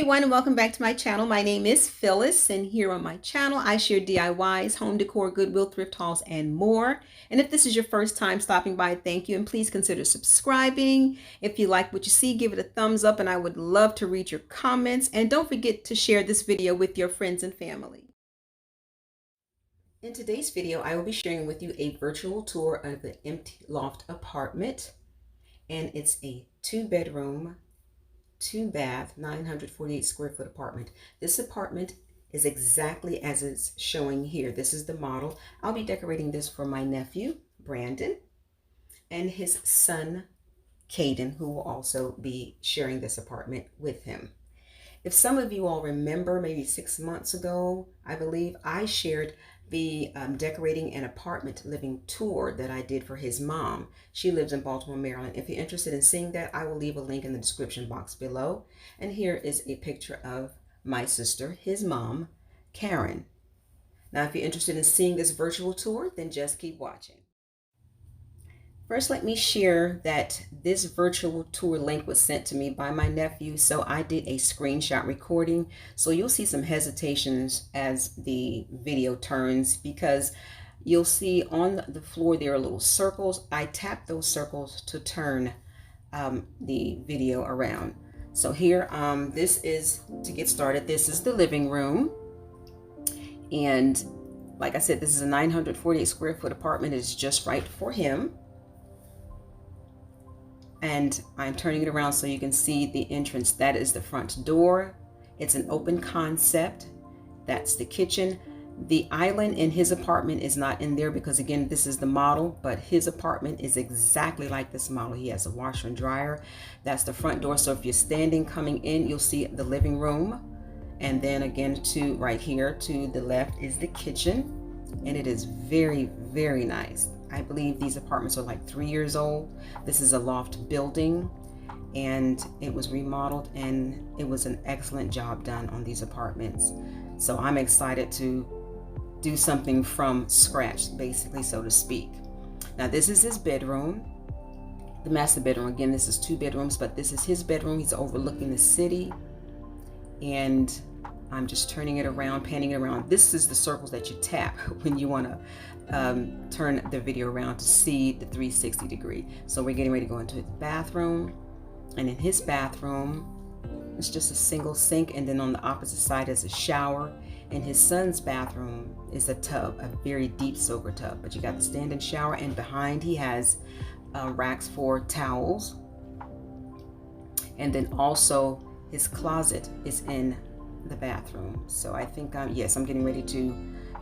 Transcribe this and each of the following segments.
everyone, and welcome back to my channel. My name is Phyllis, and here on my channel I share DIYs, home decor, Goodwill, thrift hauls, and more. And if this is your first time stopping by, thank you, and please consider subscribing. If you like what you see, give it a thumbs up, and I would love to read your comments. And don't forget to share this video with your friends and family. In today's video, I will be sharing with you a virtual tour of the empty loft apartment, and it's a 2-bedroom, 2-bath, 948 square foot apartment. This apartment is exactly as it's showing here. This is the model. I'll be decorating this for my nephew, Brandon, and his son, Caden, who will also be sharing this apartment with him. If some of you all remember, maybe 6 months ago, I believe, I shared the decorating an apartment living tour that I did for his mom. She lives in Baltimore, Maryland. If you're interested in seeing that, I will leave a link in the description box below. And here is a picture of my sister, his mom, Karen. Now, if you're interested in seeing this virtual tour, then just keep watching. First, let me share that this virtual tour link was sent to me by my nephew, so I did a screenshot recording. So you'll see some hesitations as the video turns, because you'll see on the floor there are little circles. I tapped those circles to turn the video around. So here, this is, to get started, this is the living room. And like I said, this is a 948 square foot apartment. It's just right for him. And I'm turning it around so you can see the entrance. That is the front door. It's an open concept. That's the kitchen. The island in his apartment is not in there because, again, this is the model, but his apartment is exactly like this model. He has a washer and dryer. That's the front door. So if you're standing coming in, you'll see the living room. And then again, to right here to the left is the kitchen. And it is very, very nice. I believe these apartments are like 3 years old. This is a loft building, and it was remodeled, and it was an excellent job done on these apartments. So I'm excited to do something from scratch, basically, so to speak. Now, this is his bedroom, the master bedroom. Again, this is 2 bedrooms, but this is his bedroom. He's overlooking the city, and I'm just turning it around, panning it around. This is the circles that you tap when you want to turn the video around to see the 360 degree. So we're getting ready to go into the bathroom, and in his bathroom, it's just a single sink, and then on the opposite side is a shower. In his son's bathroom is a tub, a very deep soaker tub, but you got the stand-in shower, and behind he has racks for towels. And then also his closet is in the bathroom. So I think yes, I'm getting ready to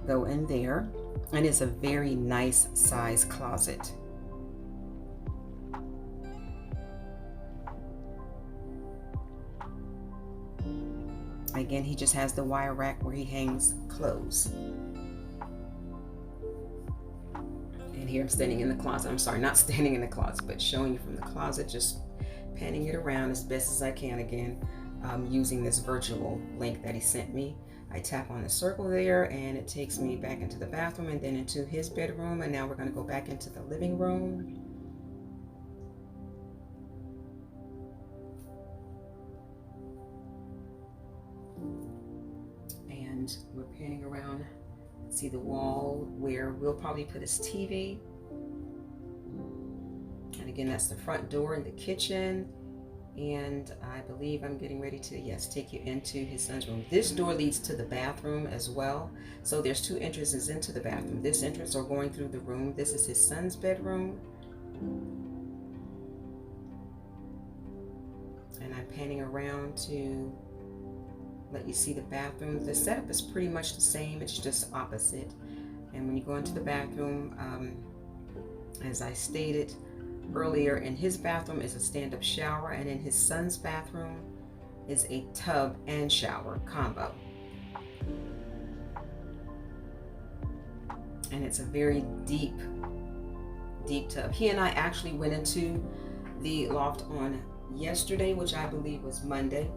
go in there, and it's a very nice size closet. Again, he just has the wire rack where he hangs clothes. And here I'm standing in the closet. I'm sorry, not standing in the closet, but showing you from the closet, just panning it around as best as I can. Again, using this virtual link that he sent me. I tap on the circle there, and it takes me back into the bathroom and then into his bedroom. And now we're going to go back into the living room. And we're panning around. See the wall where we'll probably put his TV. And again, that's the front door in the kitchen. And I believe I'm getting ready to, yes, take you into his son's room. This door leads to the bathroom as well. So there's 2 entrances into the bathroom. This entrance or going through the room. This is his son's bedroom. And I'm panning around to let you see the bathroom. The setup is pretty much the same. It's just opposite. And when you go into the bathroom, as I stated earlier, in his bathroom is a stand-up shower, and in his son's bathroom is a tub and shower combo. And it's a very deep tub. He and I actually went into the loft on yesterday, which I believe was Monday,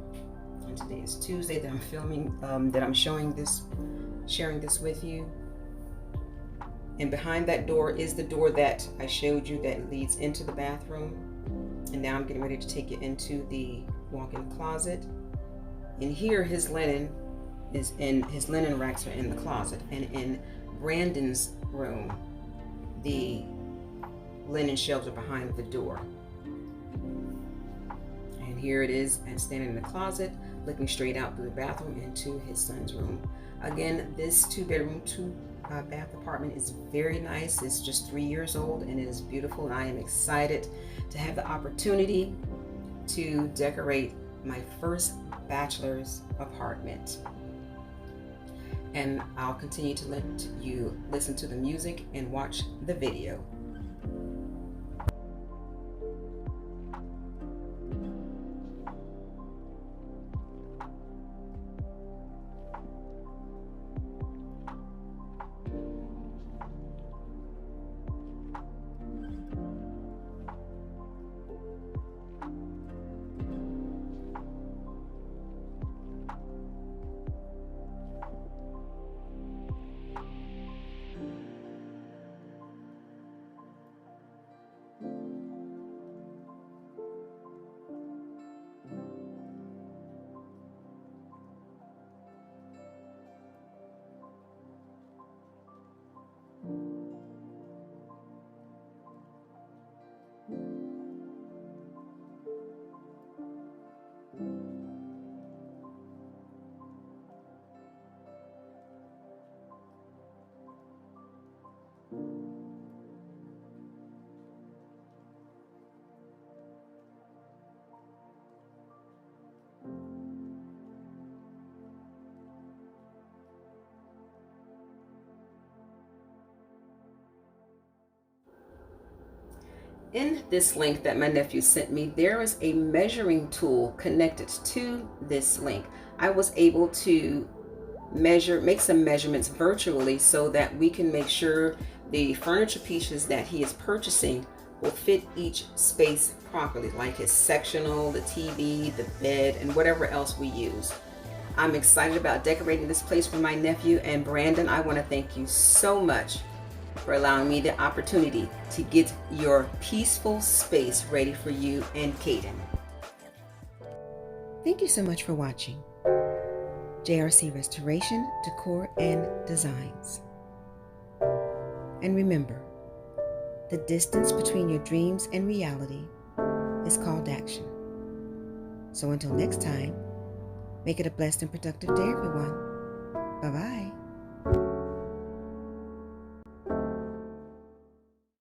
and today is Tuesday that I'm filming, that I'm sharing this with you. And behind that door is the door that I showed you that leads into the bathroom. And now I'm getting ready to take you into the walk-in closet. And here his linen is in, his linen racks are in the closet. And in Brandon's room, the linen shelves are behind the door. And here it is, and standing in the closet, looking straight out through the bathroom into his son's room. Again, this 2-bedroom, 2-bath apartment is very nice. It's just 3 years old and it is beautiful. And I am excited to have the opportunity to decorate my first bachelor's apartment. And I'll continue to let you listen to the music and watch the video. In this link that my nephew sent me, there is a measuring tool connected to this link. I was able to make some measurements virtually so that we can make sure the furniture pieces that he is purchasing will fit each space properly, like his sectional, the TV, the bed, and whatever else we use. I'm excited about decorating this place for my nephew. And Brandon, I want to thank you so much for allowing me the opportunity to get your peaceful space ready for you and Caden. Thank you so much for watching JRC Restoration, Decor, and Designs. And remember, the distance between your dreams and reality is called action. So until next time, make it a blessed and productive day, everyone. Bye-bye.